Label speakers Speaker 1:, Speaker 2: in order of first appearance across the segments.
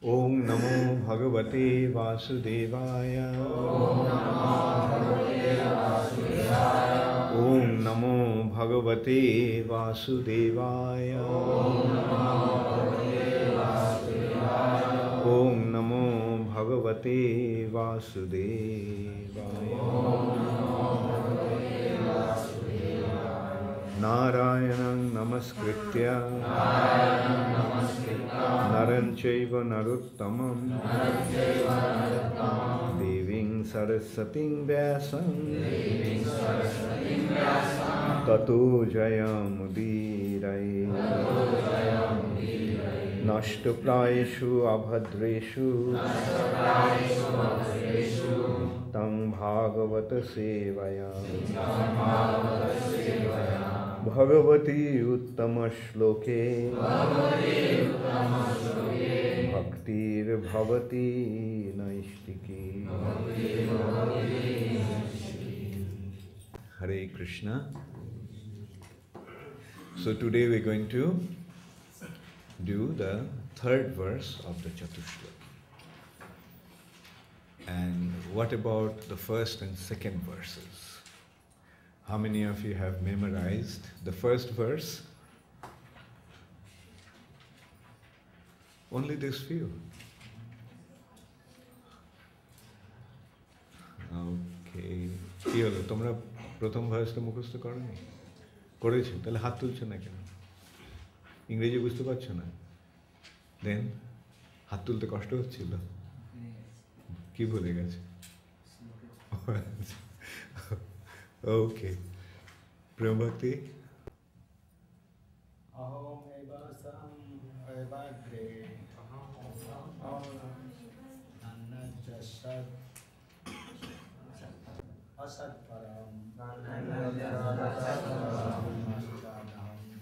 Speaker 1: Om Namo Bhagavate Vasudevaya. Om Namo Bhagavate Vasudevaya. Om Namo Bhagavate Vasudevaya. Narayanam Namaskritya Naranchaiva Naruttamam Deving Sarasating Vyasam Tato Jayamudirai Nashtaprayeshu Abhadreshu Tam Bhagavata Sevaya Bhagavati Uttama Shloke Bhaktir Bhavati Naistiki. Hare Krishna. So today we're going to do the third verse of the Chatushlok. And what about the first and second verses? How many of you have memorized the first verse? Only this few. Okay. কি হলো তোমরা প্রথম ভার্সটা মুখস্থ করোনি? করেছো? তাহলে হাত তুলছো না কেন? ইংরেজি বুঝতে পারছো না? দেন হাত তুলতে কষ্ট হচ্ছিল? কি ভুলে গেছে? Okay. Prem Bhakti?
Speaker 2: Aham evasam evagre Annajasad Asad param Nashadaham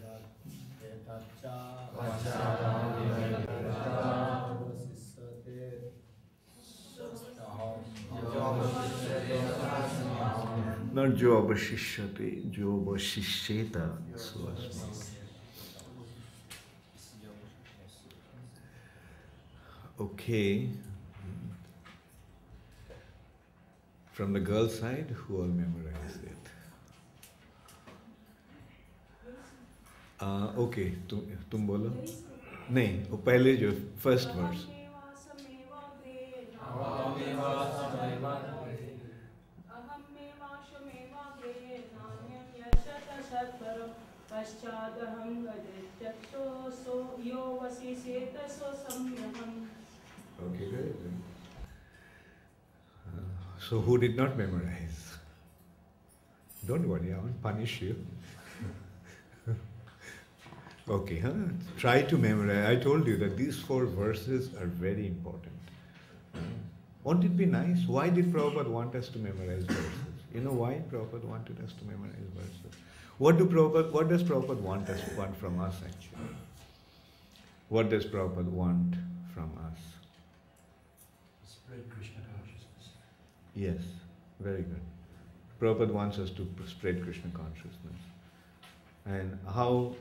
Speaker 2: Jat Etacha Vasisate Sastaham
Speaker 1: Not jo avashishyate, jo avashishyeta swasma. Okay. From the girl side, who all memorized it? Okay, तुम बोलो. नहीं, वो पहले जो first verse.
Speaker 3: पश्चादहं गजत्यक्तो so yo वसिषेत so सम्यहम्.
Speaker 1: Okay, good. So who did not memorize? Don't worry, I won't punish you. Okay, try to memorize. I told you that these 4 verses are very important. Won't it be nice? Why did Prabhupada want us to memorize verses? You know why Prabhupada wanted us to memorize verses? What does Prabhupada want from us actually? What does Prabhupada want from us?
Speaker 2: Spread Krishna consciousness.
Speaker 1: Yes, very good. Prabhupada wants us to spread Krishna consciousness. And how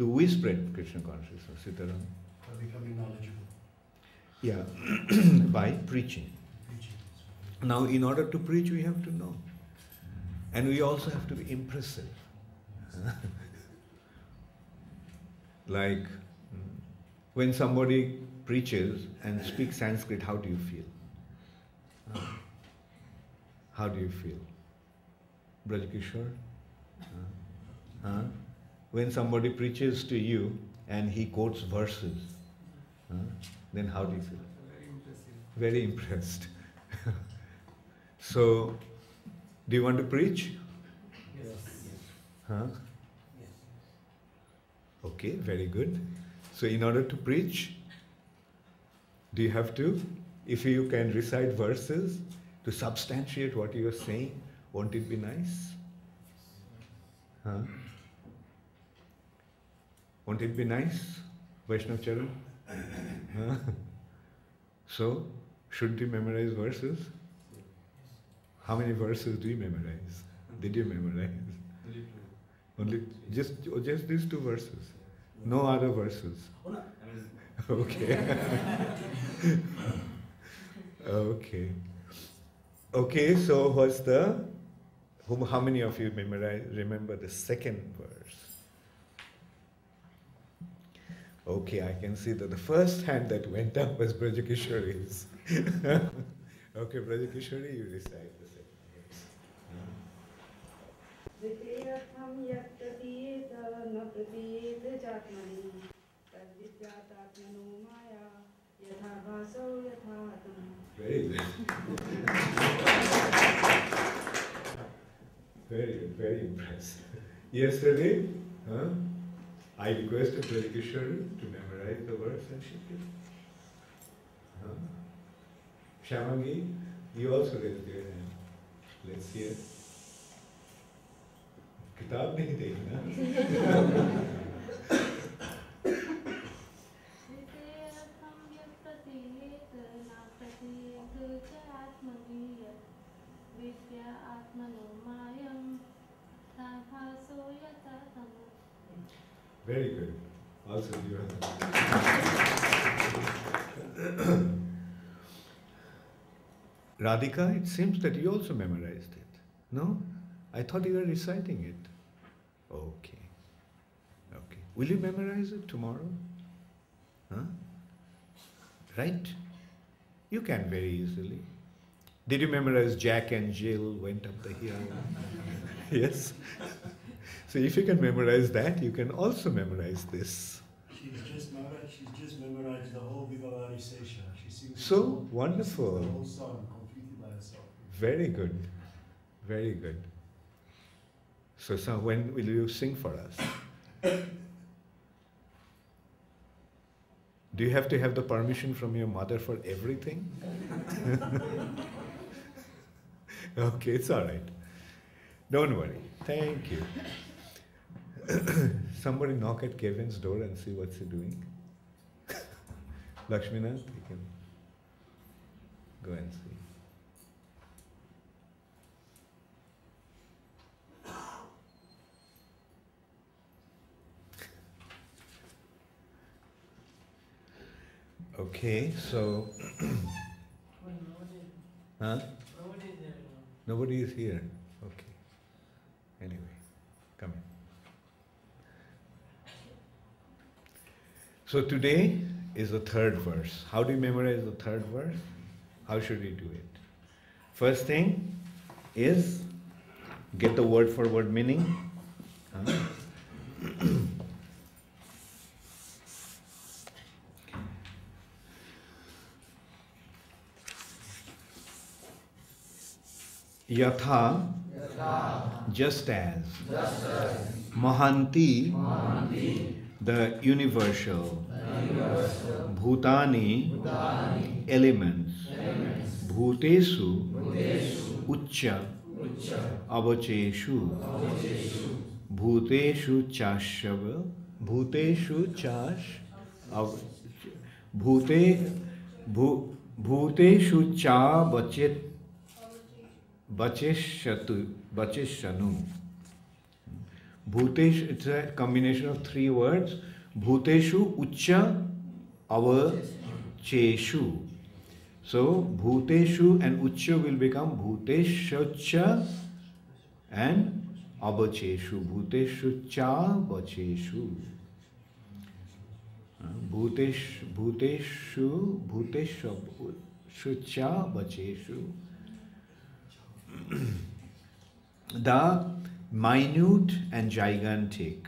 Speaker 1: do we spread Krishna consciousness, Sitaram?
Speaker 2: By becoming knowledgeable.
Speaker 1: Yeah, by preaching. Now, in order to preach, we have to know. And we also have to be impressive. Like, when somebody preaches and speaks Sanskrit, how do you feel? How do you feel? Braj Kishore? When somebody preaches to you and he quotes verses, then how do you feel?
Speaker 2: Very impressive.
Speaker 1: Very impressed. So, do you want to preach?
Speaker 2: Yes.
Speaker 1: Huh?
Speaker 2: Yes.
Speaker 1: Okay, very good. So in order to preach, do you have to, if you can recite verses to substantiate what you are saying, won't it be nice? Huh? Won't it be nice, Vaishnav Charan? Huh? So, should you memorize verses? How many verses do you memorize? Did you memorize? Only just these 2 verses. No other verses. Okay. Okay. Okay, so what's the, how many of you remember the second verse? Okay, I can see that the first hand that went up was Brajakishori's. Okay, Brajakishori, you recite the second verse.
Speaker 3: Vikriyam yat pratiyeta na pratiyeta jatmani tad vidyātātmano maya yatha bhaso yatha atam.
Speaker 1: Very good. Very good, very impressive. Yesterday, I requested Brajakishori to memorize the verse and she did. Shamangi, you also raised your hand. Let's hear. किताब नहीं देखना Very good. Also you Radhika, it seems that you also memorized it. No? I thought you were reciting it. Okay. Okay. Will you memorize it tomorrow? Huh? Right? You can very easily. Did you memorize Jack and Jill went up the hill? Yes? So if you can memorize that, you can also memorize this.
Speaker 2: She's just memorized the whole Vibhavani Sesha. She sings
Speaker 1: So wonderful.
Speaker 2: the whole song completely by herself.
Speaker 1: Very good. Very good. So when will you sing for us? Do you have to have the permission from your mother for everything? Okay, it's all right. Don't worry. Thank you. Somebody knock at Kevin's door and see what's he doing. Lakshminath, you can go and see. Okay, so huh? Nobody is here. Okay. Anyway, come in. So today is the third verse. How do you memorize the third verse? How should we do it? First thing is get the word for word meaning. Huh? Yatha, just as, Mahanti, the universal, Bhutani, elements, Bhutesu, Uccha, Avacheshu, Bhuteshu Chashava, Bhuteshu Chash, Bhuteshu Cha Bachet. Bacheshanu. Bhutesh, it's a combination of three words. Bhuteshu Uccha Avacheshu. So Bhuteshu and Uccha will become Bhuteshucha and Avacheshu. Bhuteshu Cha Bacheshu. Bhuteshu Cha Bacheshu. The minute and gigantic.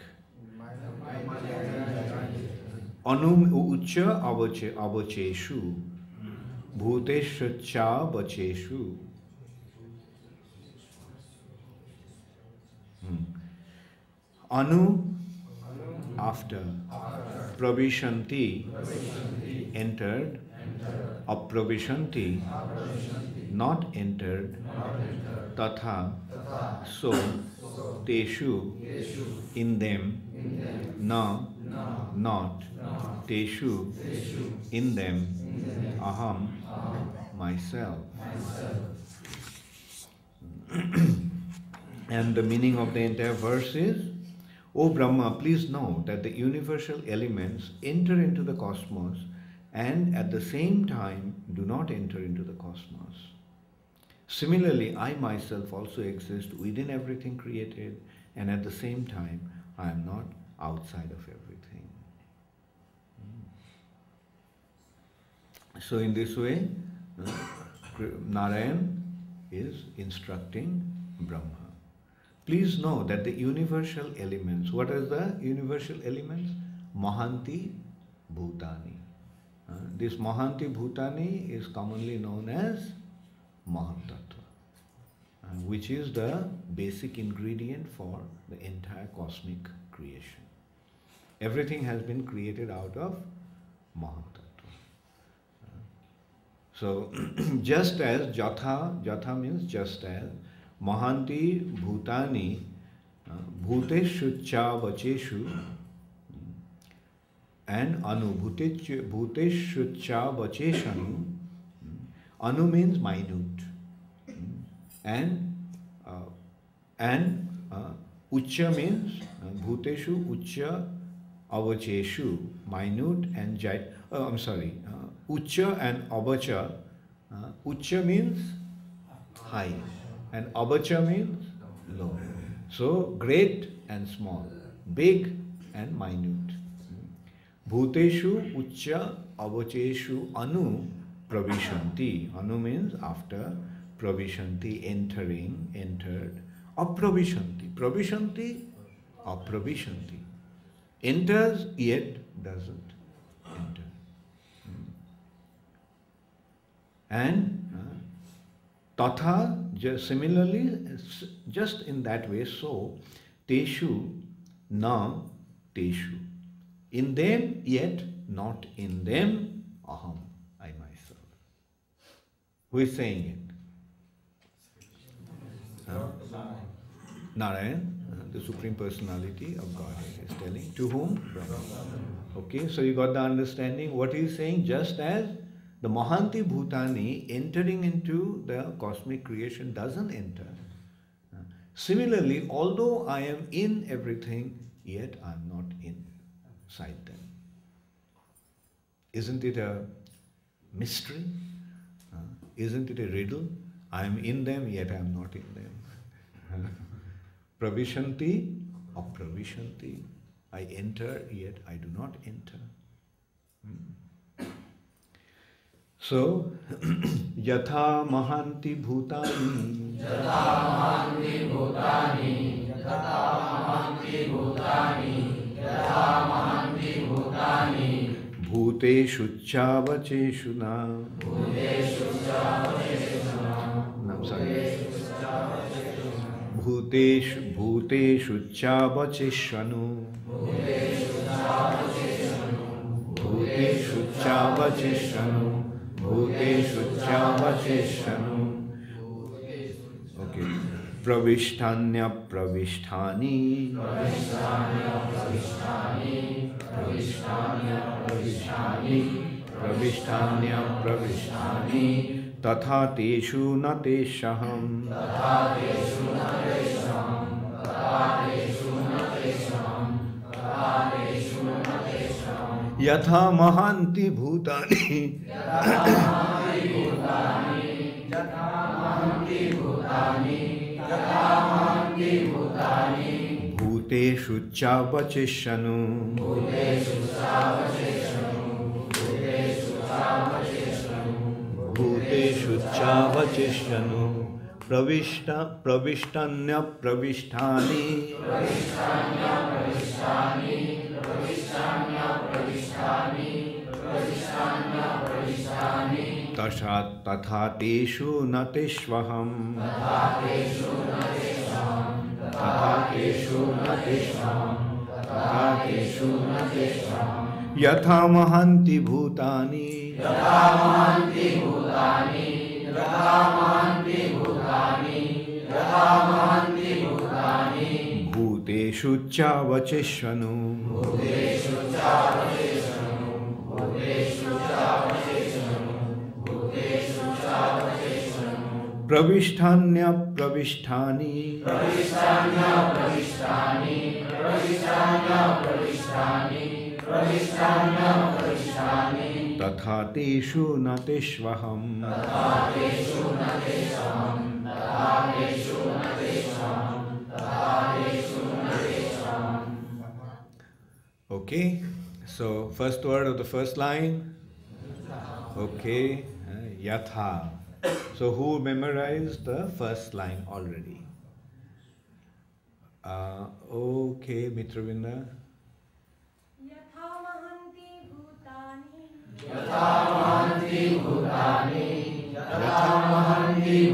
Speaker 1: Anum uccha avacheshu. Bhuteshu cha bacheshu. Anu, after. Pravishanti, entered. Apravishanti, not entered. Tatha, so. Teshu, in them. Na, not. Teshu, in them. Aham, myself. And the meaning of the entire verse is O Brahma, please know that the universal elements enter into the cosmos and at the same time do not enter into the cosmos. Similarly, I myself also exist within everything created, and at the same time, I am not outside of everything. So in this way, Narayan is instructing Brahma. Please know that the universal elements, what are the universal elements? Mahanti Bhutani. This Mahanti Bhutani is commonly known as Mahatattva, which is the basic ingredient for the entire cosmic creation. Everything has been created out of Mahatattva. So, just as Jatha means just as, Mahanti Bhutani Bhuteshu cha Vacheshu and Anu Bhuteshu cha Vacheshanu. Anu means minute, and Ucha means Bhuteshu Ucha Avacheshu, minute and Ucha and Avacha. Ucha means high and Avacha means low. So great and small, big and minute. Bhuteshu Ucha Avacheshu Anu Pravishanti. Anu means after, Pravishanti, entering, entered. Apravishanti. Pravishanti, apravishanti. Enters yet doesn't enter. And Tatha, similarly, just in that way, so, Teshu, na Teshu. In them, yet not in them, aham, I myself. Who is saying it? Narayan, the Supreme Personality of Godhead, is telling. To whom? Brahma. Okay, so you got the understanding. What he is saying, just as the Mahanti Bhutani entering into the cosmic creation doesn't enter. Similarly, although I am in everything, yet I am not inside them. Isn't it a mystery? Isn't it a riddle? I am in them, yet I am not in them. Pravishanti, apravishanti. I enter, yet I do not enter. So, Yatha Mahanti Bhutani. Yatha Mahanti Bhutani. Yatha Mahanti Bhutani. Yatha Mahanti Bhutani. Bhuteshu Chavacheshu na. Bhuteshu Chavacheshu na. I'm sorry. Bhuteshu Chavacheshanu. Bhuteshu Chavacheshanu. Bhuteshu Chavacheshanu. Bhuteshu Chavacheshanu. Okay. Pravishtanya Pravishtani. Pravishtanya Pravishtani. Pravishtanya Pravishtani. Pravishtanya Pravishtani. Tatha teshu na teshaham. Tatha teshu na teshaham. Tatha teshu na teshaham. Tatha teshu na teshaham. Yatha Mahanti Bhutani. Yatha Mahanti Bhutani. Yatha Mahanti Bhutani. Yatha Mahanti Bhutani. Bhuteshu Chavacheshanu. Bhuteshu Chavacheshanu. Bhuteshu Chavacheshanu. Bhuteshu Chavacheshanu. Pravishtanya Pravishtani. Pravishtanya Pravishtani. Pravishtanya Pravishtani. Pravishtanya Pravishtani. Tatha teshu na teshvaham. Tatha teshu na teshvaham. Tatha teshu na teshvaham. Tatha teshu na teshvaham. Yatha Mahanti Bhutani. Yatha Mahanti Bhutani. Yatha Mahanti Bhutani. Yatha Mahanti Bhutani. Bhuteshu Chavacheshanu. Bhuteshu Chavacheshanu. Bhuteshu Chavacheshanu. Bhuteshu Chavacheshanu. प्रविष्ठान्य प्रविष्ठानि तथा तेषु न तेष्वहम्। Okay, so first word of the first line. Okay, yatha. So who memorized the first line already? Okay, Mitravinda.
Speaker 4: यथा महन्ति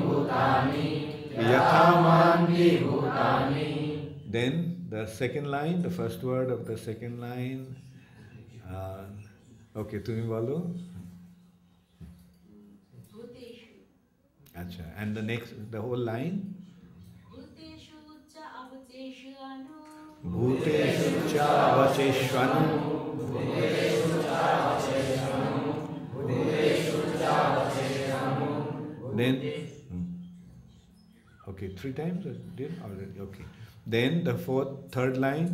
Speaker 4: भूतानि
Speaker 1: Yatha mahanti bhutani. Then the second line, the first word of the second line. Okay, tumi bolo.
Speaker 4: भूतेषु
Speaker 1: Acha. And the next, the whole line.
Speaker 4: भूतेषु च अवचेषु अनु
Speaker 1: Bhuteshu cha vacheshvanu. Then, okay, 3 times or did already? Okay. Then the third line.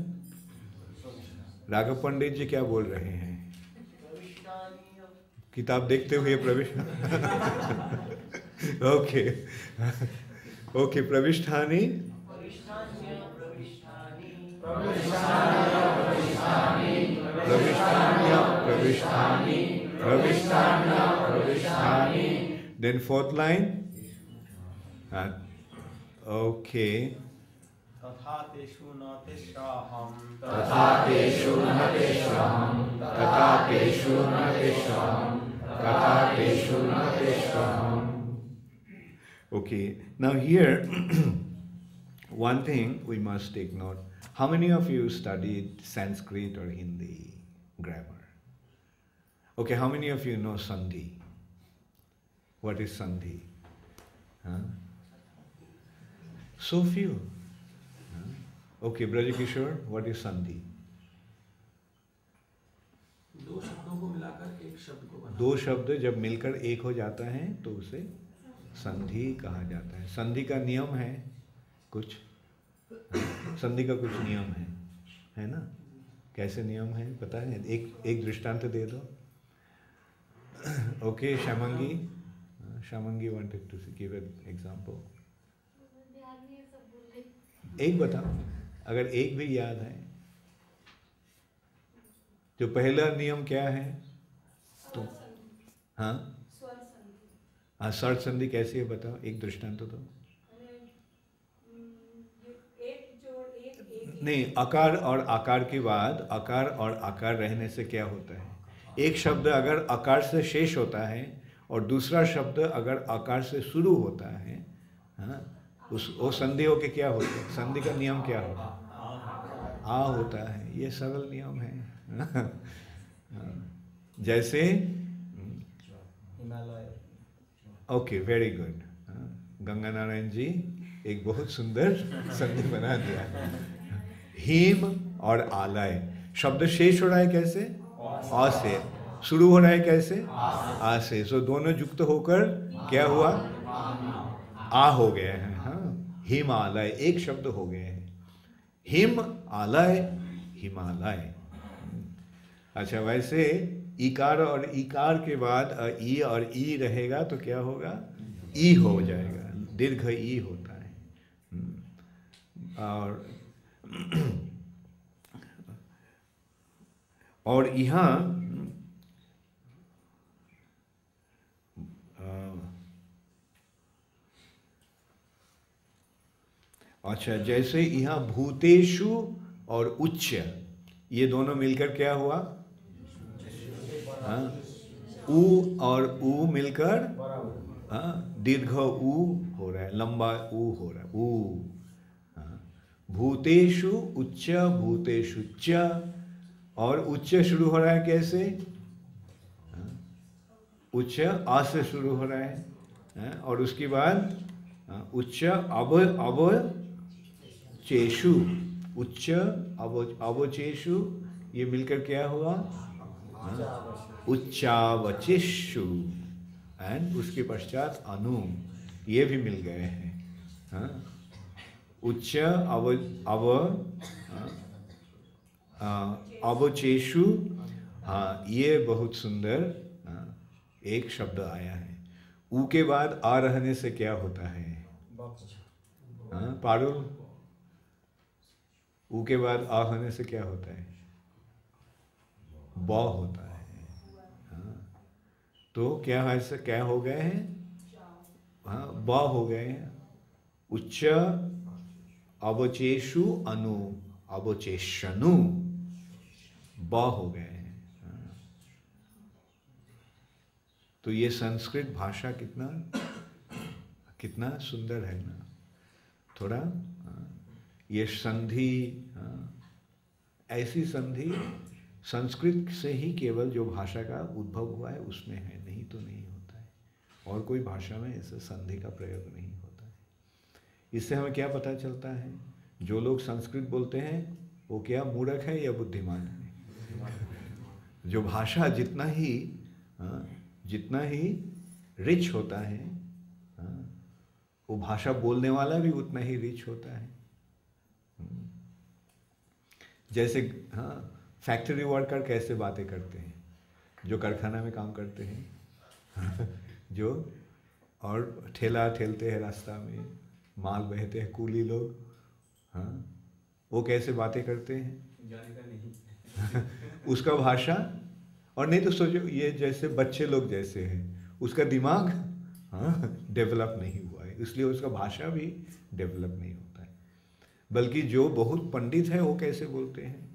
Speaker 1: Raghav पंडित जी क्या बोल रहे हैं? किताब देखते हुए प्रविष्ट। ओके ओके, प्रविष्ठानि प्रविष्ठानि. Then fourth line. Okay.
Speaker 5: तथा तेषु न तेषाहम्
Speaker 1: Okay, now here one thing we must take note. How many of you studied Sanskrit or Hindi grammar? Okay, how many of you know Sandhi? What is Sandhi? Huh? So few. Huh? Okay, Braj Kishore, what is Sandhi?
Speaker 6: दो शब्दों को मिलाकर एक शब्द को बनाना।
Speaker 1: 2 शब्द जब मिलकर एक हो जाता है तो उसे संधि कहा जाता है। संधि का नियम है कुछ, संधि का कुछ नियम है ना? कैसे नियम है पता है? एक दृष्टांत दे दो। ओके, शामंगी wanted to give an example. एक बताओ, अगर एक भी याद है। जो पहला नियम क्या है? तो हाँ हाँ, स्वर संधि कैसी है बताओ, एक दृष्टांत तो। नहीं, अकार और आकार के बाद अकार और आकार रहने से क्या होता है? एक शब्द अगर आकार से शेष होता है और दूसरा शब्द अगर आकार से शुरू होता है, हाँ, वो संधि होके क्या होता है? संधि का नियम क्या होता है? आ होता है। ये सरल नियम है। जैसे okay, very good. Ganga Narayan ji एक बहुत सुंदर संधि बना दिया। हिम और आलय, शब्द शेष हो रहा है कैसे? आ से। शुरू हो रहा है कैसे? आ से। सो दोनों युक्त होकर क्या हुआ? आ हो गए हैं। हाँ, हिमालय एक शब्द हो गए हैं। हिम आलय हिमालय। अच्छा, वैसे इकार और इकार के बाद ई और ई रहेगा तो क्या होगा? ई हो जाएगा, दीर्घ ई होता है। और यहाँ अच्छा, जैसे यहाँ भूतेषु और उच्च, ये दोनों मिलकर क्या हुआ? हाँ, उ और उ मिलकर हाँ, दीर्घ उ हो रहा है, लंबा उ हो रहा है, उ। हाँ, भूतेषु उच्च भूतेषु च, और उच्च शुरू हो रहा है कैसे? हाँ, उच्च आ से शुरू हो रहा है। हाँ, और उसके बाद उच्च अब चेशु, उच्च अवचेशु, ये मिलकर क्या हुआ? उच्चावचेशु। एंड उसके पश्चात अनु। ये भी मिल गए हैं। हाँ, उच्च अवचेषु, हाँ ये बहुत सुंदर। हाँ, एक शब्द आया है। ऊ के बाद आ रहने से क्या होता है? हाँ पारुल, ऊ के बाद आ होने से क्या होता है? ब होता है। हाँ, तो क्या है, क्या हो गए हैं? हाँ ब हो गए हैं। उच्च अवचेषु अनु, अवचेषनु ब हो गए हैं। हाँ। तो ये संस्कृत भाषा कितना कितना सुंदर है ना। थोड़ा ये संधि, ऐसी संधि संस्कृत से ही केवल जो भाषा का उद्भव हुआ है उसमें है, नहीं तो नहीं होता है। और कोई भाषा में ऐसे संधि का प्रयोग नहीं होता है। इससे हमें क्या पता चलता है? जो लोग संस्कृत बोलते हैं वो क्या मूर्ख है या बुद्धिमान है? जो भाषा जितना ही रिच होता है, वो भाषा बोलने वाला भी उतना ही रिच होता है। जैसे फैक्ट्री वर्कर कैसे बातें करते हैं, जो कारखाना में काम करते हैं जो और ठेला ठेलते हैं, रास्ता में माल बहते हैं कूली लोग, वो कैसे बातें करते हैं?
Speaker 5: जानता नहीं।
Speaker 1: उसका भाषा, और नहीं तो सोचो ये जैसे बच्चे लोग जैसे हैं, उसका दिमाग डेवलप नहीं हुआ है, इसलिए उसका भाषा भी डेवलप नहीं होता है। बल्कि जो बहुत पंडित है वो कैसे बोलते हैं,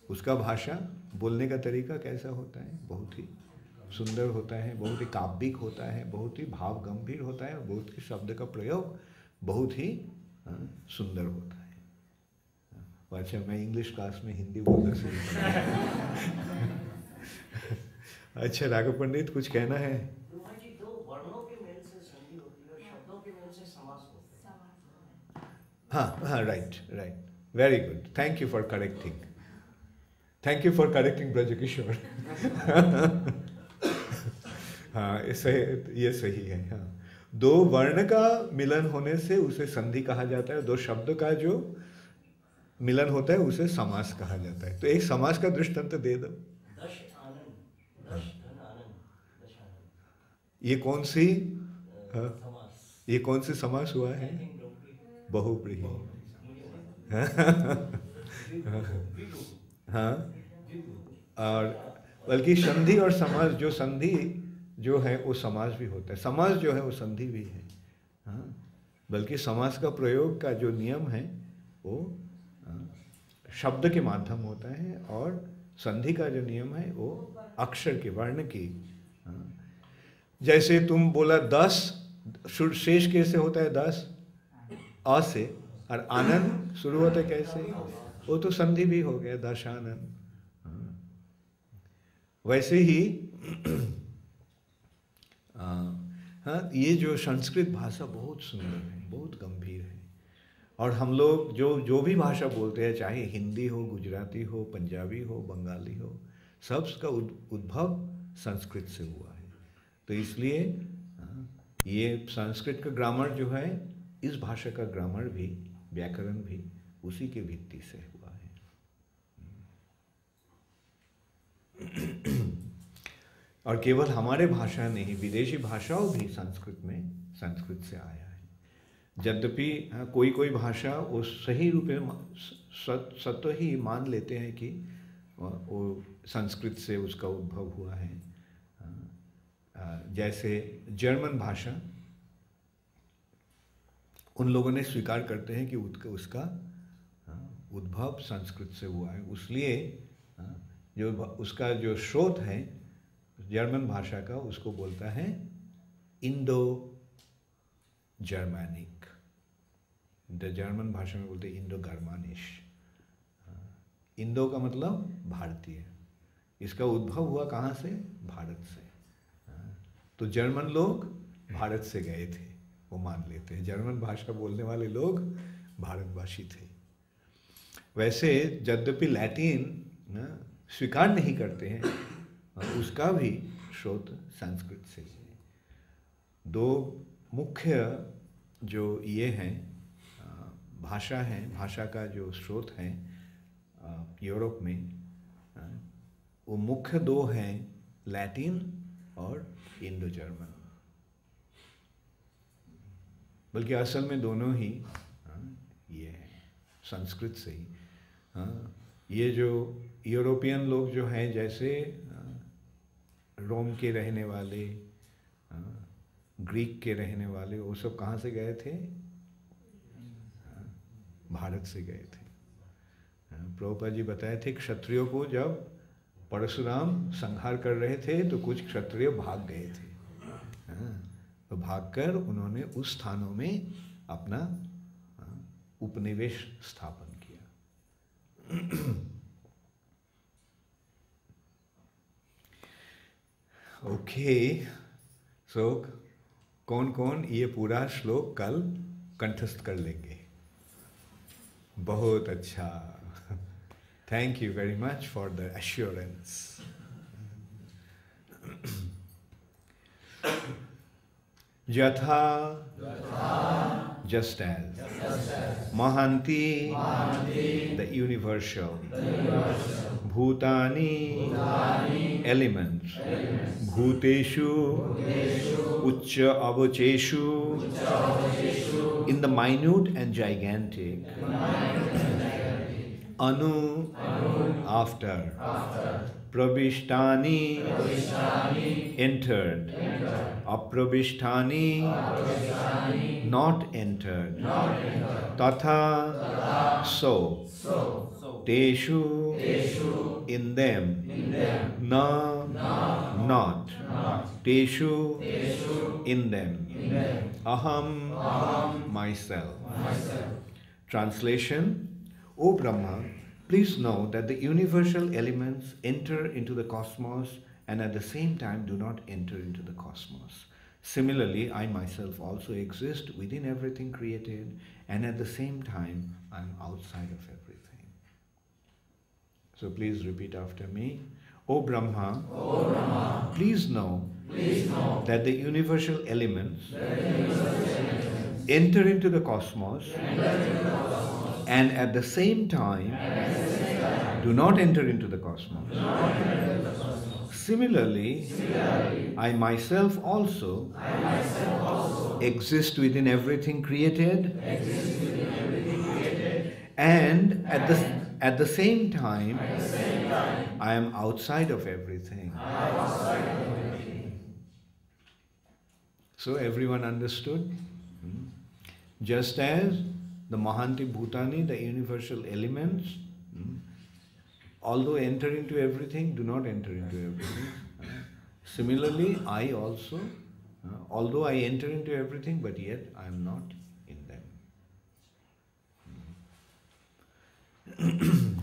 Speaker 1: उसका भाषा बोलने का तरीका कैसा होता है? बहुत ही सुंदर होता है, बहुत ही काव्यिक होता है, बहुत ही भाव गंभीर होता है, और बहुत ही शब्द का प्रयोग बहुत ही सुंदर होता है। अच्छा, मैं इंग्लिश क्लास में हिंदी बोलना शुरू कर। अच्छा राघव पंडित, कुछ कहना है?
Speaker 2: दो वर्णों के मेल से संधि होती है और शब्दों के मेल से समास होता है।
Speaker 1: हाँ, right, very good, thank you for correcting, thank you for correcting Brajkishore. हाँ ये सही है। हाँ, दो वर्ण का मिलन होने से उसे संधि कहा जाता है, दो शब्द का जो मिलन होता है उसे समास कहा जाता है। तो एक समास का दृष्टांत दे दो।
Speaker 2: दश आनंद, दश धन आनंद, दश आनंद।
Speaker 1: ये कौन सी
Speaker 2: समास,
Speaker 1: ये कौन सी समास हुआ है? बहुव्रीहि। हाँ, और बल्कि संधि और समास, जो संधि जो है वो समास भी होता है, समास जो है वो संधि भी है। हाँ, बल्कि समास का प्रयोग का जो नियम है वो शब्द के माध्यम होता है, और संधि का जो नियम है वो अक्षर के, वर्ण की। जैसे तुम बोला 10, शेष कैसे होता है? 10 अ से, और आनंद शुरू होता है कैसे? वो तो संधि भी हो गया, दशानंद। वैसे ही हाँ, ये जो संस्कृत भाषा बहुत सुंदर है, बहुत गंभीर है। और हम लोग जो भी भाषा बोलते हैं, चाहे हिंदी हो, गुजराती हो, पंजाबी हो, बंगाली हो, सब का उद्भव संस्कृत से हुआ है। तो इसलिए ये संस्कृत का ग्रामर जो है, इस भाषा का ग्रामर भी, व्याकरण भी उसी के भित्ति से हुआ है। और केवल हमारे भाषा नहीं, विदेशी भाषाओं भी संस्कृत से आया है। यद्यपि कोई भाषा वो सही रूप में सत्व ही मान लेते हैं कि वो संस्कृत से उसका उद्भव हुआ है। जैसे जर्मन भाषा, उन लोगों ने स्वीकार करते हैं कि उसका उद्भव संस्कृत से हुआ है। इसलिए जो उसका जो स्रोत है जर्मन भाषा का, उसको बोलता है इंडो जर्मैनिक। जर्मन भाषा में बोलते हैं इंडो गर्मानिश। इंडो का मतलब भारतीय, इसका उद्भव हुआ कहाँ से? भारत से। तो जर्मन लोग भारत से गए थे, वो मान लेते हैं, जर्मन भाषा बोलने वाले लोग भारतवासी थे। वैसे यद्यपि लैटिन स्वीकार नहीं करते हैं, उसका भी स्रोत संस्कृत से ही है। दो मुख्य जो ये हैं भाषा हैं, भाषा का जो स्रोत हैं यूरोप में, वो मुख्य दो हैं, लैटिन और इंडो जर्मन। बल्कि असल में दोनों ही ये हैं, संस्कृत से ही। ये जो यूरोपियन लोग जो हैं, जैसे रोम के रहने वाले, ग्रीक के रहने वाले, वो सब कहाँ से गए थे? भारत से गए थे। प्रभुपाद जी बताए थे, क्षत्रियों को जब परशुराम संहार कर रहे थे तो कुछ क्षत्रिय भाग गए थे। तो भागकर उन्होंने उस स्थानों में अपना उपनिवेश स्थापन किया। ओके, सो कौन कौन ये पूरा श्लोक कल कंठस्थ कर लेंगे? बहुत अच्छा, thank you very much for the assurance. यथा, just as, Mahanti, the universal, Bhutani, elements, Bhuteshu, Uccha Avacheshu, in the minute and gigantic, Anu, after, Prabhishtani, entered, Aprabhishtani, not entered, Tatha, so, Teshu, in them, Na, not, Teshu, in them, Aham, myself. Translation: O Brahma, please know that the universal elements enter into the cosmos and at the same time do not enter into the cosmos. Similarly, I myself also exist within everything created, and at the same time I am outside of everything. So please repeat after me. O Brahma, please know that the universal elements enter into the cosmos and at the same time do not enter into the cosmos. Similarly, I myself also exist within everything created, and at the same time I am outside of everything. So everyone understood? Just as the Mahanti Bhutani, the universal elements, although enter into everything, do not enter into everything. Similarly, I also, although I enter into everything, but yet I am not in them.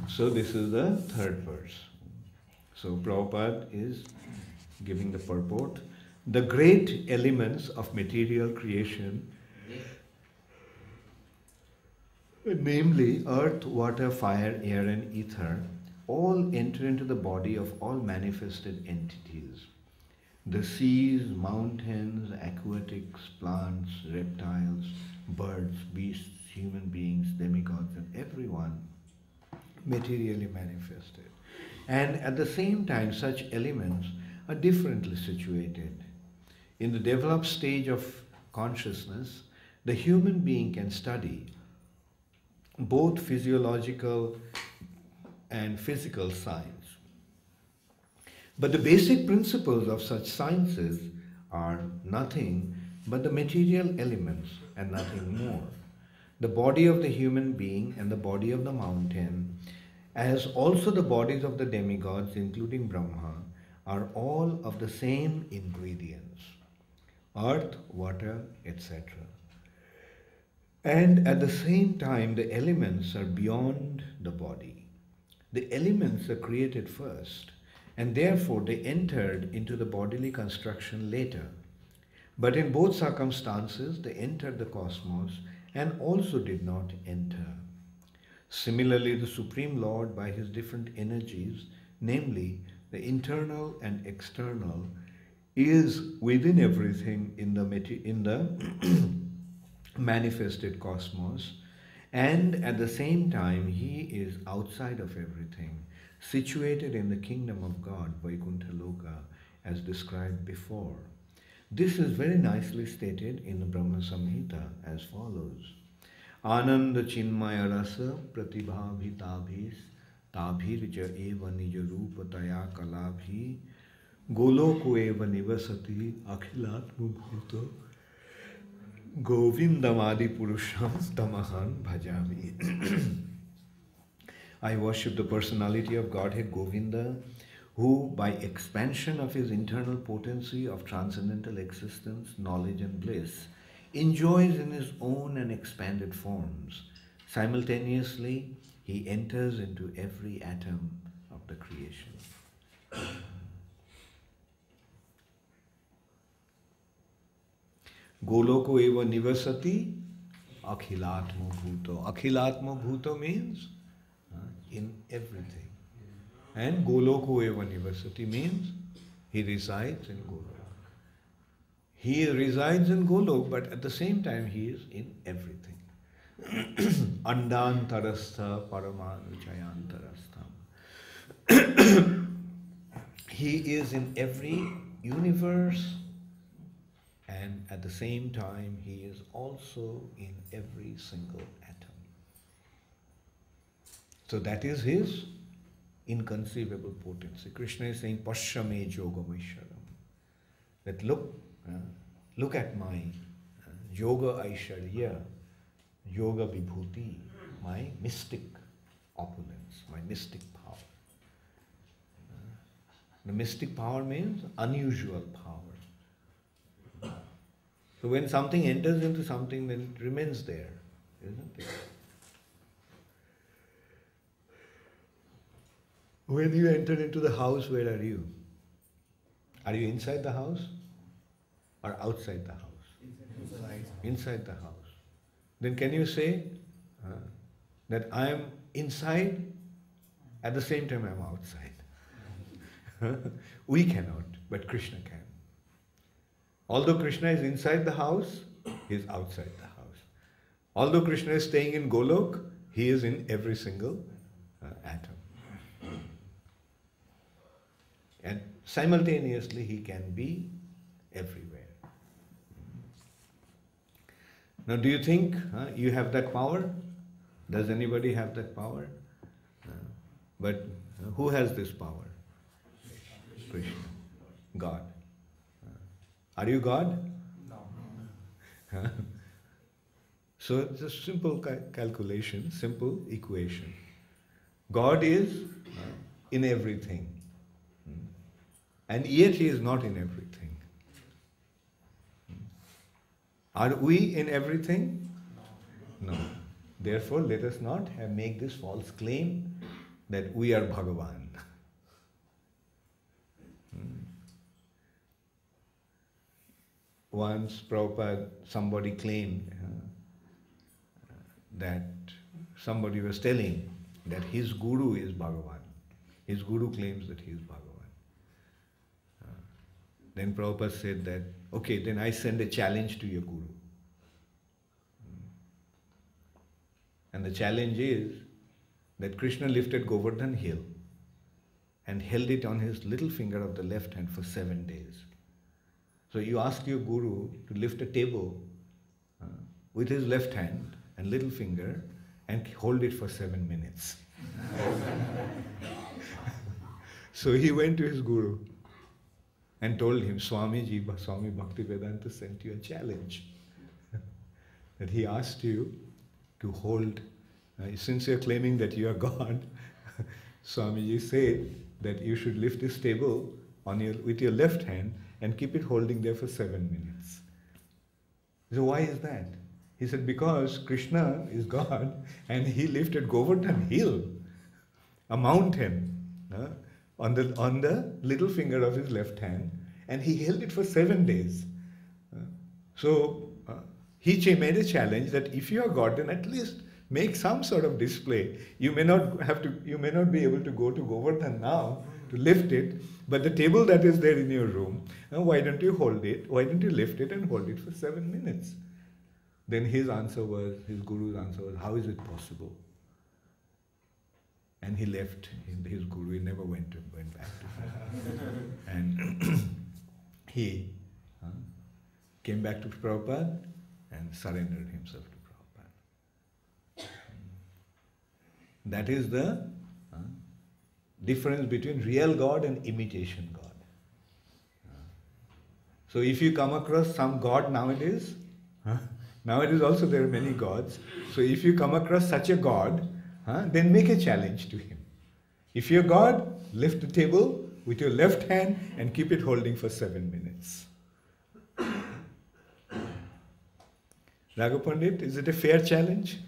Speaker 1: So this is the third verse. So Prabhupada is giving the purport. The great elements of material creation, namely earth, water, fire, air and ether, all enter into the body of all manifested entities. The seas, mountains, aquatics, plants, reptiles, birds, beasts, human beings, demigods, and everyone materially manifested. And at the same time, such elements are differently situated. In the developed stage of consciousness, the human being can study both physiological and physical science. But the basic principles of such sciences are nothing but the material elements and nothing more. The body of the human being and the body of the mountain, as also the bodies of the demigods, including Brahma, are all of the same ingredients: earth, water, etc. And at the same time, the elements are beyond the body. The elements are created first, and therefore they entered into the bodily construction later. But in both circumstances, they entered the cosmos and also did not enter. Similarly, the Supreme Lord, by his different energies, namely the internal and external, is within everything in the manifested cosmos, and at the same time he is outside of everything, situated in the kingdom of God, Vaikuntha Loka, as described before. This is very nicely stated in the Brahma Samhita as follows. Ananda Chinmaya Rasa Pratibhabhitabhis Tabhirja Eva Nija Rupa Taya Kalabhi Goloko Eva Nivasati Akhilatma Bhuto Govindamadi Purusham Tamahan Bhajami. I worship the personality of Godhead Govinda, who, by expansion of his internal potency of transcendental existence, knowledge and bliss, enjoys in his own and expanded forms. Simultaneously, he enters into every atom of the creation. Goloko eva nivasati akhilatma bhuto. Akhilatma bhuto means in everything. And Goloko eva nivasati means he resides in Golok. He resides in Golok, but at the same time he is in everything. Andantarastha paramanuchayantarastham. He is in every universe, and at the same time he is also in every single atom. So that is his inconceivable potency. Krishna is saying, Pashyame Yogamayesharam. That look at my Yoga Aishwarya, Yoga Vibhuti, my mystic opulence, my mystic power. The mystic power means unusual power. So when something enters into something, then it remains there, isn't it? When you enter into the house, where are you? Are you inside the house or outside the house? Inside the house. Then can you say that I am inside, at the same time I am outside? We cannot, but Krishna can. Although Krishna is inside the house, he is outside the house. Although Krishna is staying in Golok, he is in every single atom. And simultaneously he can be everywhere. Now do you think you have that power? Does anybody have that power? But who has this power? Krishna. God. Are you God? No. So it's a simple calculation, simple equation. God is in everything. And yet he is not in everything. Are we in everything? No. Therefore, let us not make this false claim that we are Bhagavan. Once Prabhupada, somebody claimed that somebody was telling that his guru is Bhagavan. His guru claims that he is Bhagavan. Then Prabhupada said that, okay, then I send a challenge to your guru. And the challenge is that Krishna lifted Govardhan hill and held it on his little finger of the left hand for 7 days. So you ask your guru to lift a table with his left hand and little finger and hold it for 7 minutes. So he went to his guru and told him, Swami Bhaktivedanta sent you a challenge. That he asked you to hold, since you are claiming that you are God, Swamiji said that you should lift this table with your left hand and keep it holding there for 7 minutes. So why is that? He said, because Krishna is God and he lifted Govardhan hill, a mountain, on the little finger of his left hand, and he held it for 7 days. So he made a challenge that if you are God, then at least make some sort of display. You may not be able to go to Govardhan now to lift it, but the table that is there in your room, why don't you hold it? Why don't you lift it and hold it for 7 minutes? Then his guru's answer was, how is it possible? And he left his guru. He never went back to him. And he came back to Prabhupada and surrendered himself to Prabhupada. That is the difference between real God and imitation God. So if you come across some God nowadays, nowadays also there are many gods, so if you come across such a God, then make a challenge to him. If you're God, lift the table with your left hand and keep it holding for 7 minutes. Raghu Pandit, is it a fair challenge?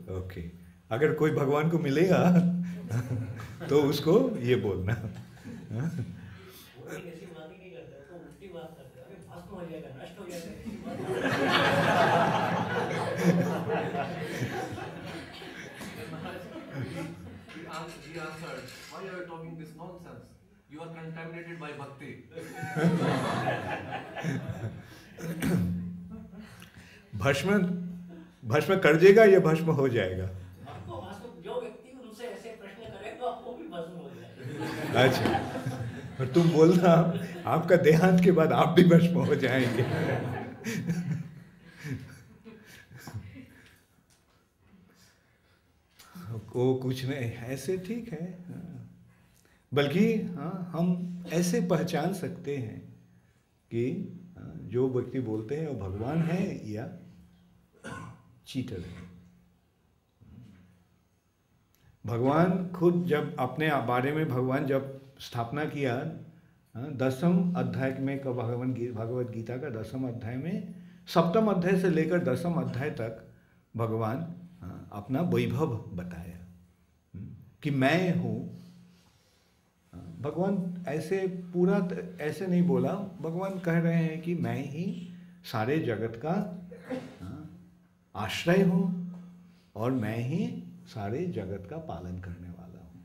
Speaker 1: Okay. अगर कोई भगवान को मिलेगा तो उसको ये बोलना.
Speaker 2: ऐसी बात ही नहीं करता, तो उल्टी बात करता है, भस्म हो जाएगा, नष्ट हो जाएगा.
Speaker 5: He answered, why are you talking this nonsense? You are contaminated by bhakti.
Speaker 1: भस्म कर देगा या भस्म हो जाएगा?
Speaker 2: आपको भस्म, जो व्यक्ति उनसे ऐसे प्रश्न करेगा आपको भी भस्म हो जाएगा.
Speaker 1: अच्छा, और तुम बोलना आपका देहांत के बाद आप भी भस्म हो जाएंगे. वो कुछ नहीं, ऐसे ठीक है. बल्कि हम ऐसे पहचान सकते हैं कि जो व्यक्ति बोलते हैं वो भगवान है या चीटर है. भगवान खुद जब अपने बारे में भगवान जब स्थापना किया, 10वें अध्याय में का भगवद गीता का 10वें अध्याय में 7वें अध्याय से लेकर 10वें अध्याय तक भगवान अपना वैभव बताया कि मैं हूँ. भगवान ऐसे पूरा ऐसे नहीं बोला. भगवान कह रहे हैं कि मैं ही सारे जगत का आश्रय हूँ और मैं ही सारे जगत का पालन करने वाला हूँ.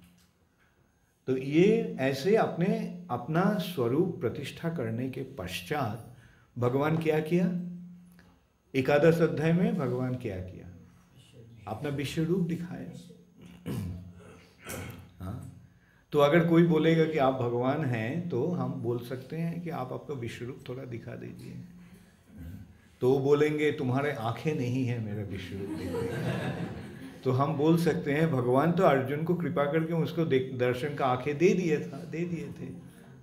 Speaker 1: तो ये ऐसे अपना स्वरूप प्रतिष्ठा करने के पश्चात भगवान क्या किया? एकादश अध्याय में भगवान क्या किया? अपना विश्व रूप दिखाया. तो अगर कोई बोलेगा कि आप भगवान हैं तो हम बोल सकते हैं कि आप आपका विश्व रूप थोड़ा दिखा दीजिए. तो वो बोलेंगे तुम्हारे आंखें नहीं है मेरा विश्व रूप देखने. तो हम बोल सकते हैं भगवान तो अर्जुन को कृपा करके उसको दर्शन का आंखें दे दिए थे.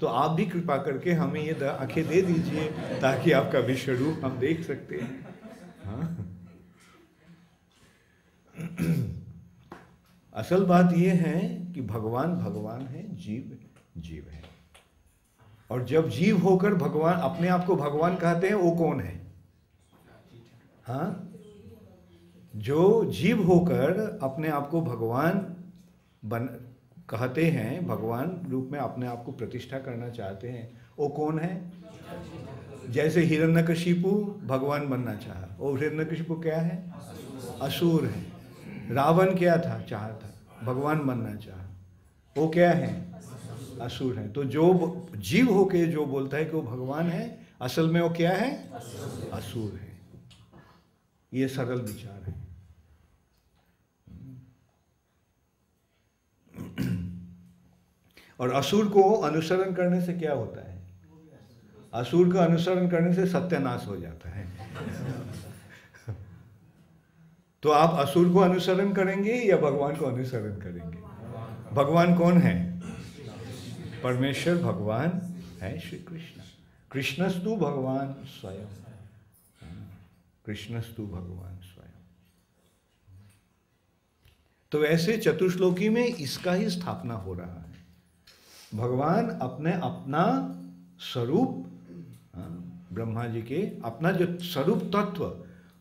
Speaker 1: तो आप भी कृपा करके हमें ये आंखें दे दीजिए ताकि आपका विश्व रूप हम देख सकते हैं. असल बात ये है कि भगवान भगवान है, जीव जीव है. और जब जीव होकर भगवान अपने आप को भगवान कहते हैं वो कौन है? जो जीव होकर अपने आप को भगवान कहते हैं, भगवान रूप में अपने आप को प्रतिष्ठा करना चाहते हैं, वो कौन है? जैसे हिरण्यकशिपु भगवान बनना चाहा. वो हिरण्यकशिपु क्या है? असुर है. रावण क्या था? चाहता भगवान बनना चाहा. वो क्या है? असुर है. तो जो जीव होके जो बोलता है कि वो भगवान है, असल में वो क्या है? असुर है. ये सरल विचार है. और असुर को अनुसरण करने से क्या होता है? असुर का अनुसरण करने से सत्यानाश हो जाता है. तो आप असुर को अनुसरण करेंगे या भगवान को अनुसरण करेंगे? भगवान कौन है? परमेश्वर भगवान है श्री कृष्ण. कृष्णस्तु भगवान स्वयं. कृष्णस्तु भगवान स्वयं. तो ऐसे चतुश्लोकी में इसका ही स्थापना हो रहा है. भगवान अपना स्वरूप, ब्रह्मा जी के अपना जो स्वरूप तत्व,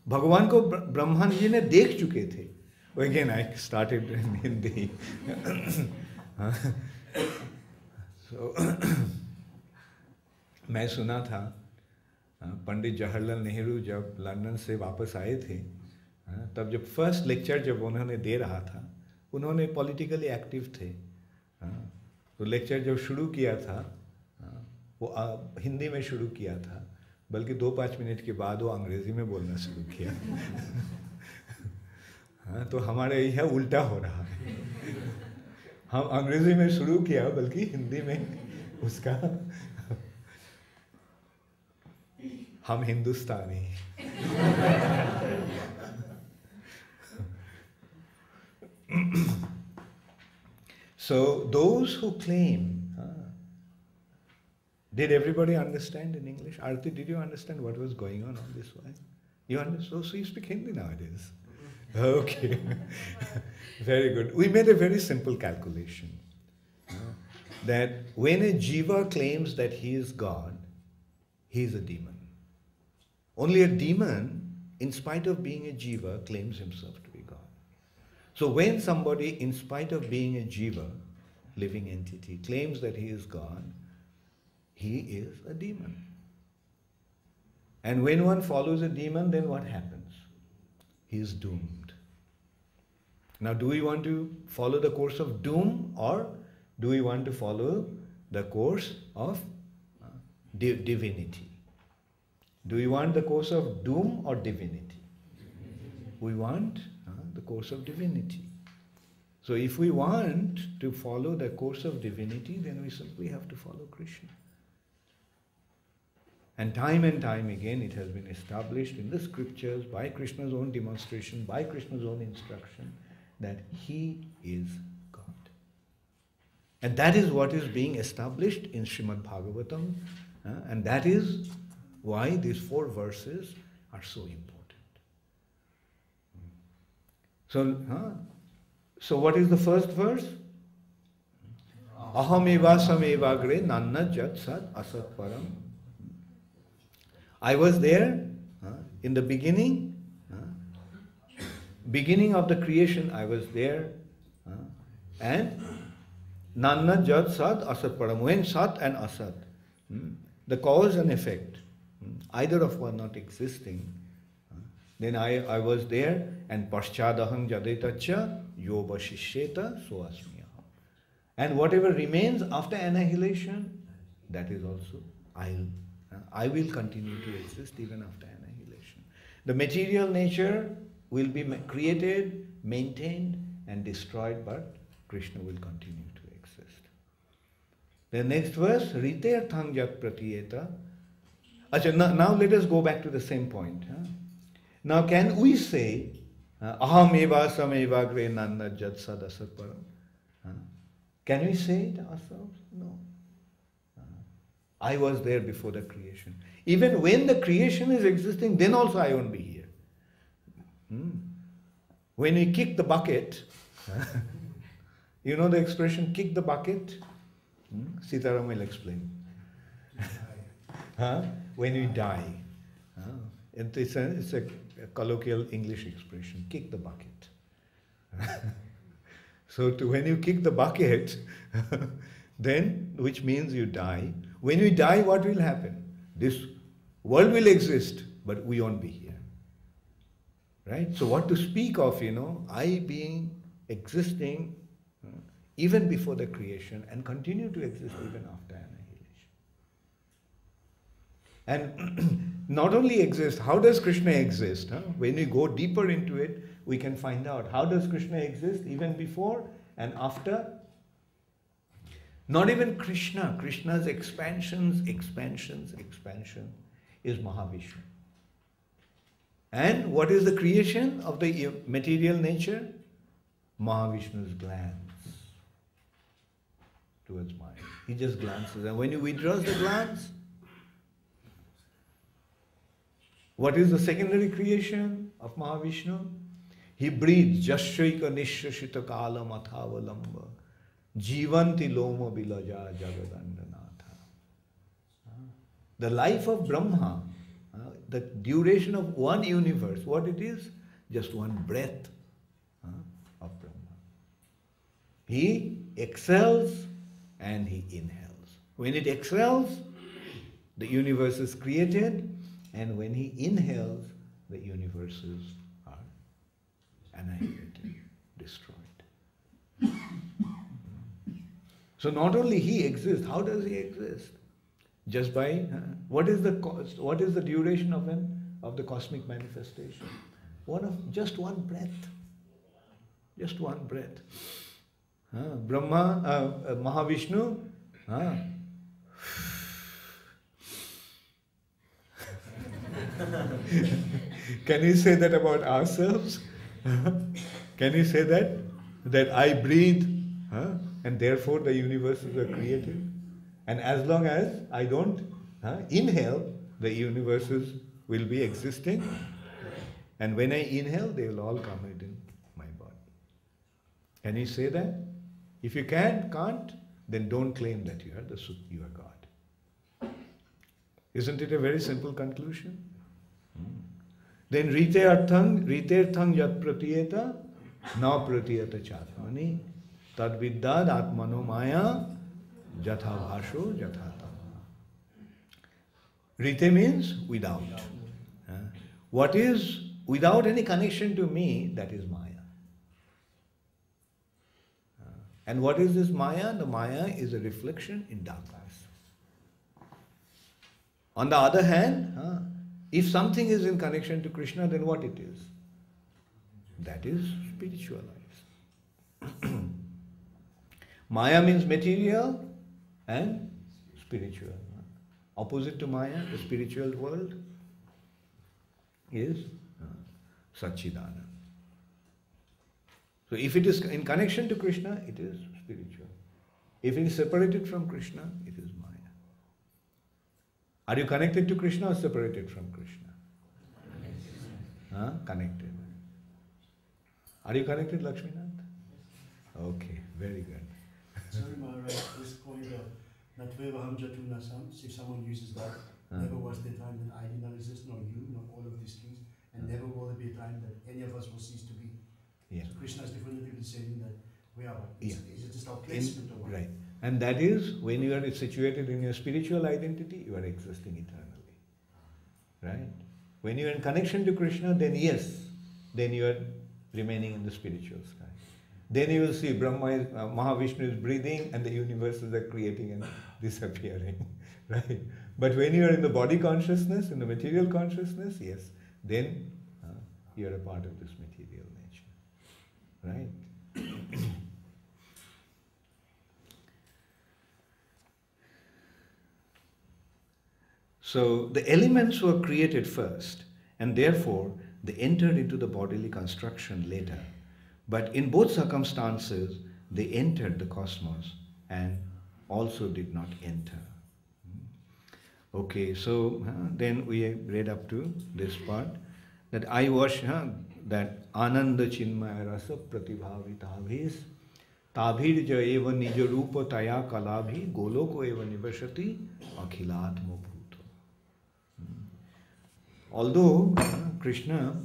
Speaker 1: भगवान को ब्रह्मा जी ने देख चुके थे. Again I started in Hindi. मैं सुना था पंडित जवाहरलाल नेहरू जब लंदन से वापस आए थे, तब जब फर्स्ट लेक्चर जब उन्होंने दे रहा था, उन्होंने पॉलिटिकली एक्टिव थे. तो लेक्चर जब शुरू किया था वो हिंदी में शुरू किया था, बल्कि 2-5 मिनट के बाद वो अंग्रेजी में बोलना शुरू किया। हाँ, तो हमारे यहाँ उल्टा हो रहा है। हम अंग्रेजी में शुरू किया बल्कि हिंदी में उसका हम हिंदुस्तानी। So those who claim, did everybody understand in English? Arti, did you understand what was going on this way? You understand? So you speak Hindi nowadays. Okay, very good. We made a very simple calculation that when a jiva claims that he is God, he is a demon. Only a demon, in spite of being a jiva, claims himself to be God. So when somebody, in spite of being a jiva, living entity, claims that he is God, he is a demon. And when one follows a demon, then what happens? He is doomed. Now, do we want to follow the course of doom, or do we want to follow the course of divinity? Do we want the course of doom or divinity? We want the course of divinity. So if we want to follow the course of divinity, then we simply have to follow Krishna. And time again it has been established in the scriptures by Krishna's own demonstration, by Krishna's own instruction, that he is God. And that is what is being established in Srimad Bhagavatam, and that is why these 4 verses are so important. So what is the first verse? Aham eva samevagre nanna jat sad asat param. I was there in the beginning of the creation, I was there, and nanna jat sad asat param. When sat and asat, the cause and effect, either of one not existing, then I was there, and paschadaham jadetacha yoba shishyeta so asmiyaham. And whatever remains after annihilation, that is also I will continue to exist even after annihilation. The material nature will be created, maintained, and destroyed, but Krishna will continue to exist. The next verse, Riterthang jat pratiyeta. Now let us go back to the same point. Now can we say, aham eva sameva gre nanda jat sad asat param? Can we say it ourselves? No. I was there before the creation. Even when the creation is existing, then also I won't be here. When we kick the bucket, you know the expression, kick the bucket? Sitaram will explain. When we die. It's a colloquial English expression, kick the bucket. So when you kick the bucket, then, which means you die. When we die, what will happen? This world will exist, but we won't be here. Right? So what to speak of, I being existing even before the creation and continue to exist even after annihilation. And not only exist, how does Krishna exist? When we go deeper into it, we can find out how does Krishna exist even before and after. Not even Krishna. Krishna's expansion is Mahavishnu. And what is the creation of the material nature? Mahavishnu's glance towards mind. He just glances. And when he withdraws the glance, what is the secondary creation of Mahavishnu? He breathes, Jashaika Nishashita Kalam Athavalamba. Jivanti Loma Bilaja Jagadandanatha. The life of Brahma, the duration of one universe, what it is? Just one breath of Brahma. He exhales and he inhales. When it exhales, the universe is created, and when he inhales, the universes are annihilated, destroyed. So not only he exists, how does he exist? Just by what is the cost? What is the duration of the cosmic manifestation? Just one breath. Just one breath. Brahma, Mahavishnu. Can you say that about ourselves? Can you say that I breathe, and therefore the universes are created? And as long as I don't inhale, the universes will be existing. And when I inhale, they will all come within my body. Can you say that? If you can't, then don't claim that you are God. Isn't it a very simple conclusion? Then ritearthang yat pratiyeta na pratiyeta chatmani tad viddad atmano maya jatha bhasho jathatam. Rite means without. What is without any connection to me, that is Maya. And what is this Maya? The Maya is a reflection in darkness. On the other hand, if something is in connection to Krishna, then what it is? That is spiritualized. Maya means material and spiritual. Opposite to Maya, the spiritual world, is Satchidananda. So if it is in connection to Krishna, it is spiritual. If it is separated from Krishna, it is Maya. Are you connected to Krishna or separated from Krishna? Connected. Are you connected, Lakshminath? Okay, very good.
Speaker 7: Sorry, Maharaj, this point of Natvevaham Jatu Nasam, if someone uses that, never was there a time that I did not exist, nor you, nor all of these things, and never will there be a time that any of us will cease to be.
Speaker 1: Yeah.
Speaker 7: So Krishna is definitively saying that we are.
Speaker 1: Yeah.
Speaker 7: Is it just our placement or what?
Speaker 1: Right. And that is, when you are situated in your spiritual identity, you are existing eternally. Right? When you are in connection to Krishna, then yes, then you are remaining in the spiritual sky. Then you will see Brahma Mahavishnu is breathing and the universes are creating and disappearing. Right? But when you are in the body consciousness, in the material consciousness, yes, then you are a part of this material nature. Right? So the elements were created first, and therefore they entered into the bodily construction later. But in both circumstances, they entered the cosmos and also did not enter. Okay, so then we read up to this part, that I worship, that Ananda Chinmaya Rasa Pratibhavitavhis Tabhir Eva Nija Rupa Taya Kalabhi Goloko Eva Nivashati Akhilatma Bhuto. Although Krishna,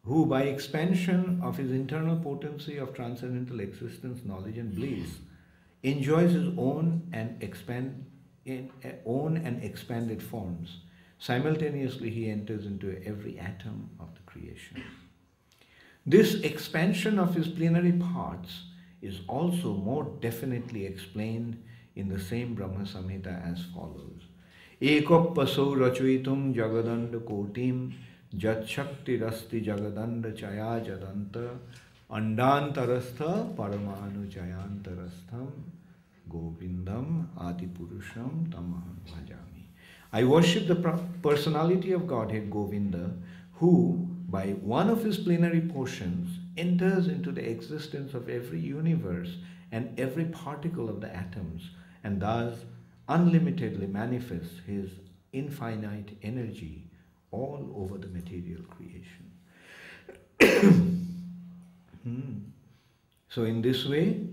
Speaker 1: who by expansion of his internal potency of transcendental existence, knowledge and bliss, enjoys his own and expanded forms, simultaneously he enters into every atom of the creation. This expansion of his plenary parts is also more definitely explained in the same Brahma Samhita as follows. Ekoppaso rachuitum jagadanda kotim jat shakti rasti jagadanda chaya jadanta andantarastha paramanu chayantarastham govindam adipurusham tamaham bhajami. I worship the personality of Godhead Govinda, who by one of his plenary portions enters into the existence of every universe and every particle of the atoms, and thus unlimitedly manifests his infinite energy all over the material creation. So in this way,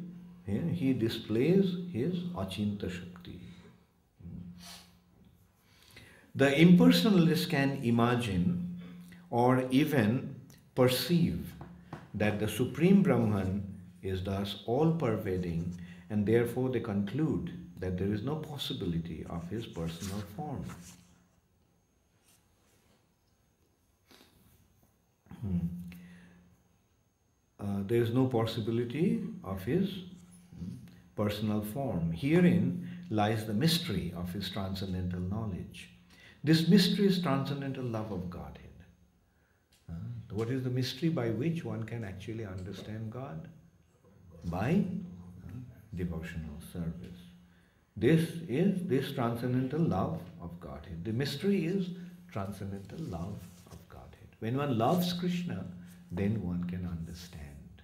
Speaker 1: he displays his Achinta Shakti. The impersonalist can imagine or even perceive that the Supreme Brahman is thus all-pervading, and therefore they conclude that there is no possibility of his personal form. There is no possibility of his personal form. Herein lies the mystery of his transcendental knowledge. This mystery is transcendental love of Godhead. What is the mystery by which one can actually understand God? By devotional service. This is this transcendental love of Godhead. The mystery is transcendental love of Godhead. When one loves Krishna, then one can understand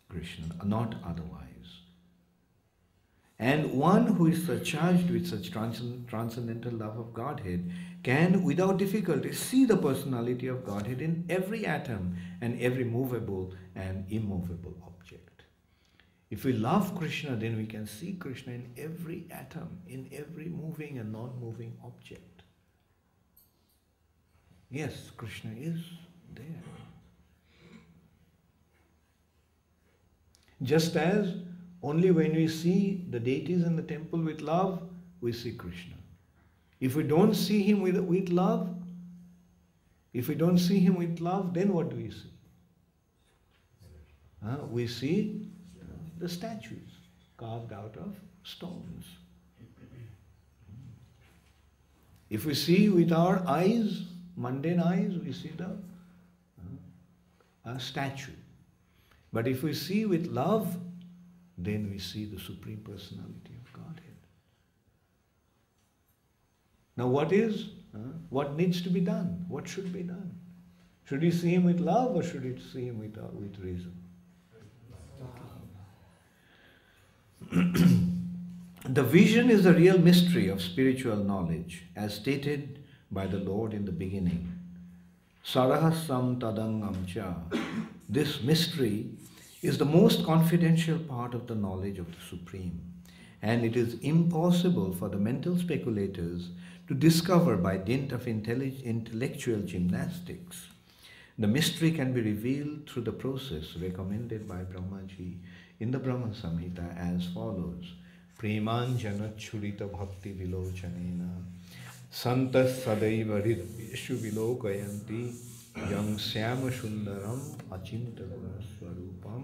Speaker 1: Krishna, not otherwise. And one who is surcharged with such transcendental love of Godhead can, without difficulty, see the personality of Godhead in every atom and every movable and immovable object. If we love Krishna, then we can see Krishna in every atom, in every moving and non-moving object. Yes, Krishna is there. Just as only when we see the deities in the temple with love, we see Krishna. If we don't see him with love, then what do we see? We see the statues carved out of stones. If we see with our eyes, mundane eyes, we see a statue. But if we see with love, then we see the Supreme Personality of Godhead. Now what needs to be done? What should be done? Should we see him with love or should we see him with reason? The vision is the real mystery of spiritual knowledge, as stated by the Lord in the beginning. Sarahasam tadangam cha. This mystery is the most confidential part of the knowledge of the Supreme, and it is impossible for the mental speculators to discover by dint of intellectual gymnastics. The mystery can be revealed through the process recommended by Brahmaji in the Brahma Samhita as follows. Premanjana churita bhakti vilochanena santas sadaiva hrideshu vilokayanti yang syama sundaram achinta swarupam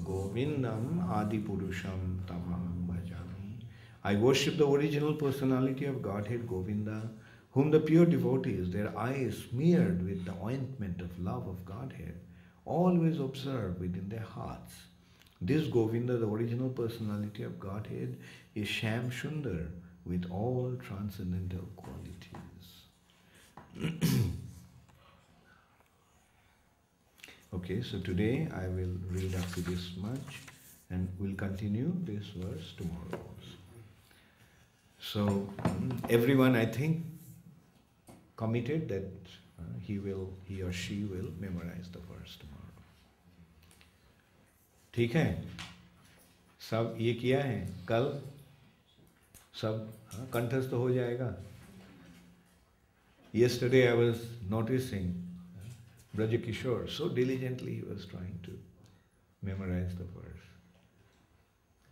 Speaker 1: govindam adipurusham tamam bhajami. I worship the original personality of Godhead Govinda, whom the pure devotees, their eyes smeared with the ointment of love of Godhead, always observe within their hearts. This Govinda, the original personality of Godhead, is Shyam Sundar with all transcendental qualities. Okay, so today I will read up to this much and we'll continue this verse tomorrow also. So everyone, I think, committed that he or she will memorize the verse tomorrow. ठीक है? सब ये किया है, कल सब कंठस्थ हो जाएगा. Yesterday I was noticing Braj Kishore, so diligently he was trying to memorize the verse.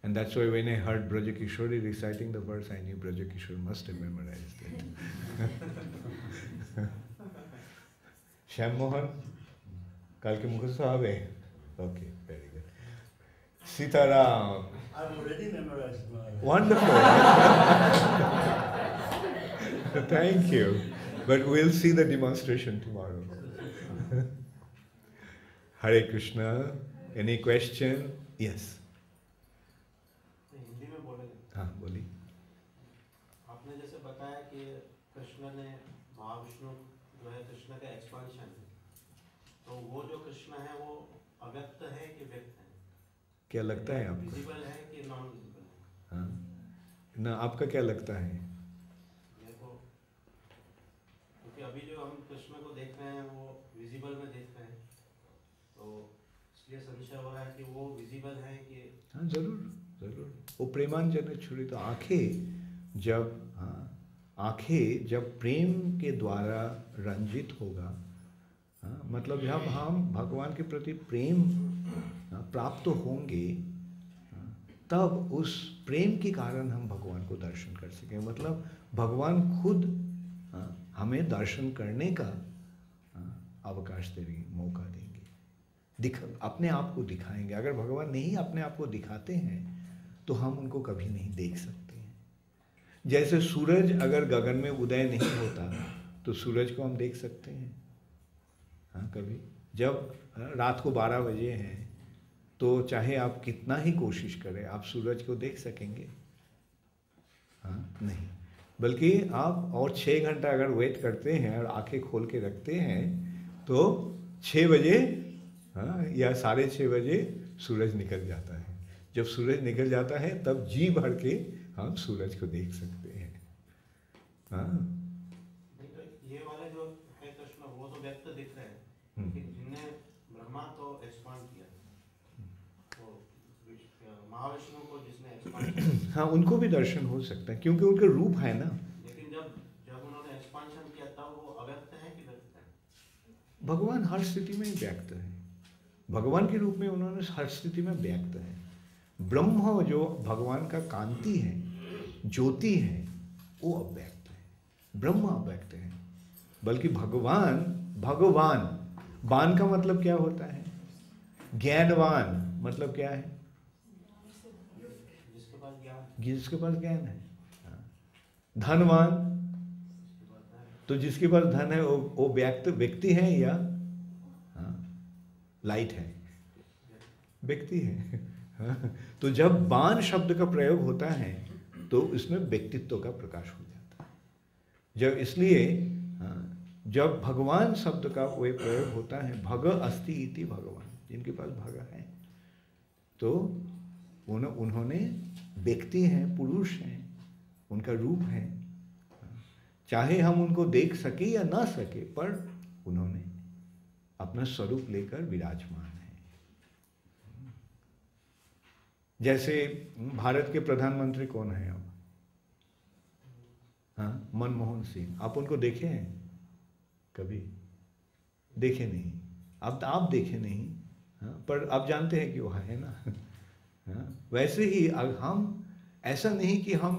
Speaker 1: And that's why when I heard Braj Kishore reciting the verse, I knew Braj Kishore must have memorized it. Shyam Mohan, kal ke mukh sahab hai? Okay, very good. Sitaram.
Speaker 7: I've already memorized my...
Speaker 1: Wonderful. Thank you. But we'll see the demonstration tomorrow. Hare Krishna. Any question? Yes.
Speaker 8: Hindi में बोलेंगे.
Speaker 1: हाँ बोलिए.
Speaker 8: आपने जैसे बताया कि कृष्ण ने महाविष्णु जो है कृष्ण का एक्सपांशन है, तो वो जो कृष्ण है वो अव्यक्त है कि व्यक्त है?
Speaker 1: क्या लगता है आपको?
Speaker 8: विजिबल है कि नॉन विजिबल है?
Speaker 1: हाँ ना, आपका क्या लगता है?
Speaker 8: मेरे को, क्योंकि अभी जो हम कृष्ण को देख रहे हैं वो विजिबल में देख रहे हैं, तो इसलिए संशय हो रहा है कि वो विजिबल है कि...
Speaker 1: हाँ जरूर जरूर. वो प्रेमांजन छुरी, तो आंखें जब प्रेम के द्वारा रंजित होगा, मतलब जब हम भगवान के प्रति प्रेम प्राप्त होंगे, तब उस प्रेम के कारण हम भगवान को दर्शन कर सकेंगे. मतलब भगवान खुद हमें दर्शन करने का अवकाश देंगे, मौका देंगे. अपने आप को दिखाएंगे। अगर भगवान नहीं अपने आप को दिखाते हैं तो हम उनको कभी नहीं देख सकते हैं। जैसे सूरज अगर गगन में उदय नहीं होता तो सूरज को हम देख सकते हैं? हाँ, कभी जब रात को 12 बजे हैं तो चाहे आप कितना ही कोशिश करें, आप सूरज को देख सकेंगे? हाँ, नहीं। बल्कि आप और 6 घंटा अगर वेट करते हैं और आंखें खोल के रखते हैं तो 6 बजे, हाँ, या 6:30 बजे सूरज निकल जाता है। जब सूरज निकल जाता है तब जी भर के हम सूरज को देख सकते हैं। हाँ,
Speaker 8: नहीं तो ये वाले जो है कृष्ण वो तो व्यक्त दिख रहे हैं, लेकिन जिन्हें ब्रह्मा तो एक्सपांड किया, तो महाविष्णु को जिसने एक्सपांड
Speaker 1: हाँ, उनको भी दर्शन हो सकता है क्योंकि उनका रूप है ना।
Speaker 8: लेकिन जब उन्होंने एक्सपांशन किया तब वो अव्यक्त है कि व्यक्त है?
Speaker 1: भगवान हर स्थिति में व्यक्त है। भगवान के रूप में उन्होंने हर स्थिति में व्यक्त है। ब्रह्म जो भगवान का कांति है, ज्योति है, वो अव्यक्त है। ब्रह्म अव्यक्त है। बल्कि भगवान बान का मतलब क्या होता है? ज्ञानवान मतलब क्या है? जिसके पास ज्ञान है। धनवान तो जिसके पास धन है वो व्यक्ति है या लाइट है? व्यक्ति है। तो जब बाण शब्द का प्रयोग होता है तो इसमें व्यक्तित्व का प्रकाश हो जाता है। जब इसलिए जब भगवान शब्द का वह प्रयोग होता है, भग अस्ति इति भगवान, जिनके पास भग है, तो उन्होंने व्यक्ति हैं, पुरुष हैं, उनका रूप है। चाहे हम उनको देख सके या ना सके, पर उन्होंने अपना स्वरूप लेकर विराजमान है। जैसे भारत के प्रधानमंत्री कौन है अब? हाँ, मनमोहन सिंह। आप उनको देखे हैं कभी? देखे नहीं। अब आप देखे नहीं, हाँ, पर आप जानते हैं कि वो है ना। हाँ, वैसे ही हम ऐसा नहीं कि हम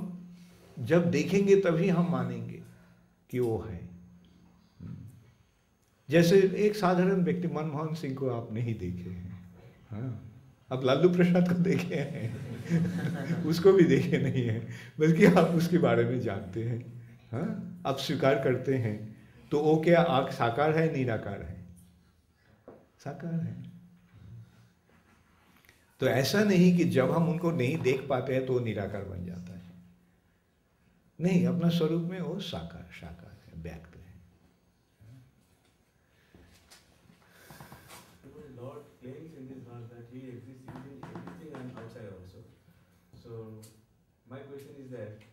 Speaker 1: जब देखेंगे तभी हम मानेंगे कि वो है। जैसे एक साधारण व्यक्ति मनमोहन सिंह को आप नहीं देखे हैं, हाँ, आप लालू प्रसाद को देखे हैं, उसको भी देखे नहीं है, बल्कि आप उसके बारे में जानते हैं। हाँ, आप स्वीकार करते हैं। तो वो क्या आँख साकार है, निराकार है? साकार है। तो ऐसा नहीं कि जब हम उनको नहीं देख पाते हैं तो वो निराकार बन जाता है। नहीं, अपना स्वरूप में वो साकार है, व्यक्त है।
Speaker 6: Lord claims in this verse that He exists in everything and outside also. So my question is that,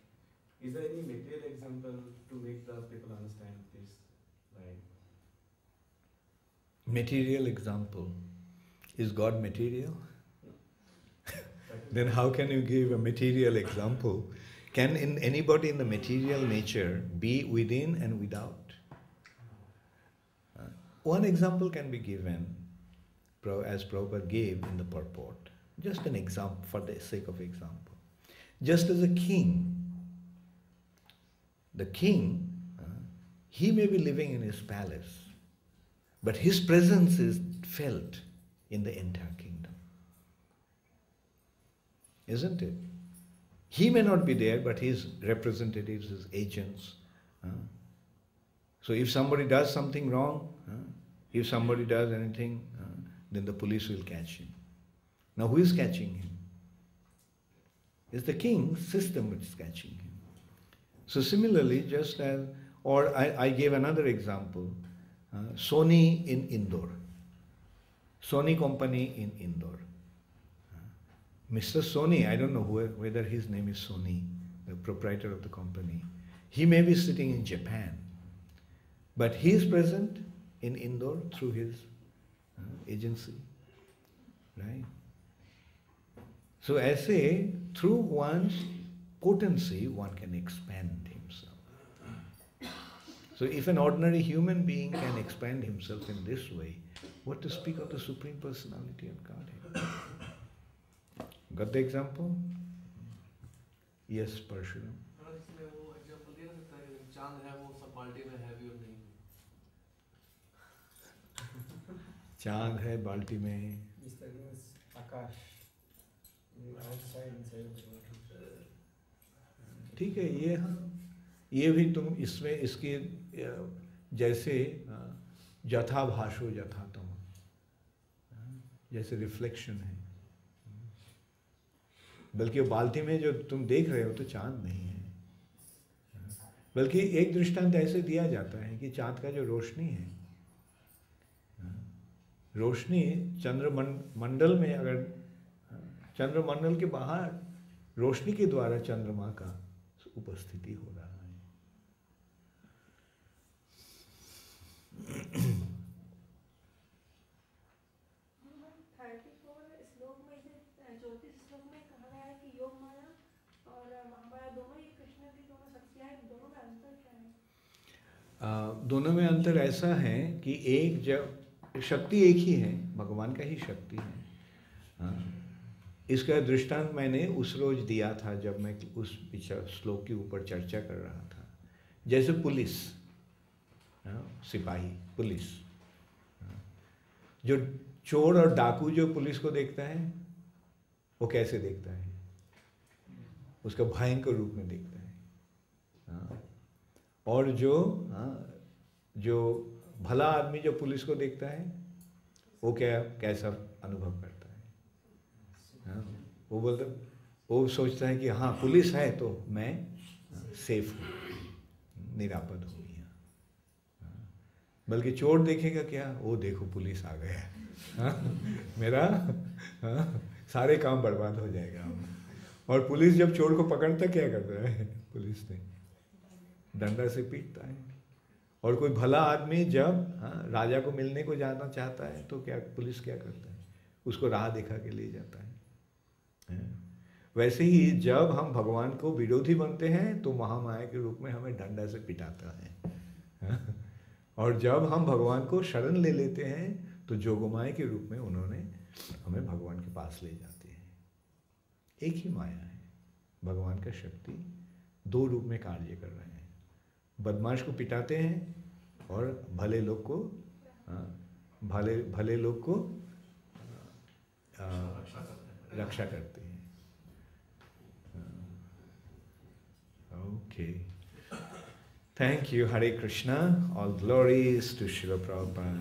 Speaker 6: is there any material example to make the people understand this? Like
Speaker 1: material example. Is God material? Then how can you give a material example? Can anybody in the material nature be within and without? One example can be given as Prabhupada gave in the purport. Just an example for the sake of example. Just as a king, the king, he may be living in his palace, but his presence is felt in the entire kingdom. Isn't it? He may not be there, but his representatives, his agents. So if somebody does something wrong, if somebody does anything, then the police will catch him. Now who is catching him? It's the king's system which is catching him. So similarly, just as, or I gave another example, Sony in Indore. Sony company in Indore. Mr. Sony, I don't know whether his name is Sony, the proprietor of the company. He may be sitting in Japan, but he is present in Indore through his agency, right? So ऐसे through one's potency, one can expand himself. So if an ordinary human being can expand himself in this way, what to speak of the Supreme Personality of Godhead? Got the example? Yes, Parshuram.
Speaker 5: इसमें वो example दिया ना सकता है, चांद है वो सब बाल्टी में है भी और नहीं।
Speaker 1: चांद है बाल्टी में।
Speaker 9: This thing is Akash. Outside inside.
Speaker 1: ठीक है, ये हाँ, ये भी तुम इसमें इसके जैसे यथा भाषो यथा तम, जैसे रिफ्लेक्शन है। बल्कि वो बाल्टी में जो तुम देख रहे हो तो चांद नहीं है, बल्कि एक दृष्टांत ऐसे दिया जाता है कि चांद का जो रोशनी है, रोशनी चंद्रमंडल में, अगर चंद्रमंडल के बाहर रोशनी के द्वारा चंद्रमा का उपस्थिति हो रहा है।
Speaker 4: 34 श्लोक में से 34 श्लोक में कहा गया है कि योग माया और महामाया दोनों ही कृष्ण की दोनों शक्तियां हैं, दोनों में अंतर क्या है?
Speaker 1: दोनों में अंतर ऐसा है कि एक जब शक्ति एक ही है, भगवान का ही शक्ति है। हाँ, इसका दृष्टांत मैंने उस रोज दिया था जब मैं उस श्लोक के ऊपर चर्चा कर रहा था। जैसे पुलिस, सिपाही, पुलिस, जो चोर और डाकू जो पुलिस को देखता है वो कैसे देखता है? उसका भयंकर रूप में देखता है। और जो भला आदमी जो पुलिस को देखता है वो कैसा अनुभव करता है? वो बोलता, वो सोचता है कि हाँ पुलिस है तो मैं सेफ हूँ, निरापद हूँ यहाँ। बल्कि चोर देखेगा क्या, वो देखो पुलिस आ गया, मेरा सारे काम बर्बाद हो जाएगा। और पुलिस जब चोर को पकड़ता क्या करता है? पुलिस ने डंडा से पीटता है। और कोई भला आदमी जब राजा को मिलने को जाना चाहता है तो क्या पुलिस क्या करता है? उसको राह दिखा के ले जाता है। वैसे ही जब हम भगवान को विरोधी बनते हैं तो महामाया के रूप में हमें डंडा से पिटाता है। और जब हम भगवान को शरण ले लेते हैं तो जोगमाया के रूप में उन्होंने हमें भगवान के पास ले जाते हैं। एक ही माया है, भगवान का शक्ति दो रूप में कार्य कर रहे हैं। बदमाश को पिटाते हैं और भले लोग को भले लोग को रक्षा करते हैं। Okay, thank you. Hare Krishna. All glories to Srila Prabhupada.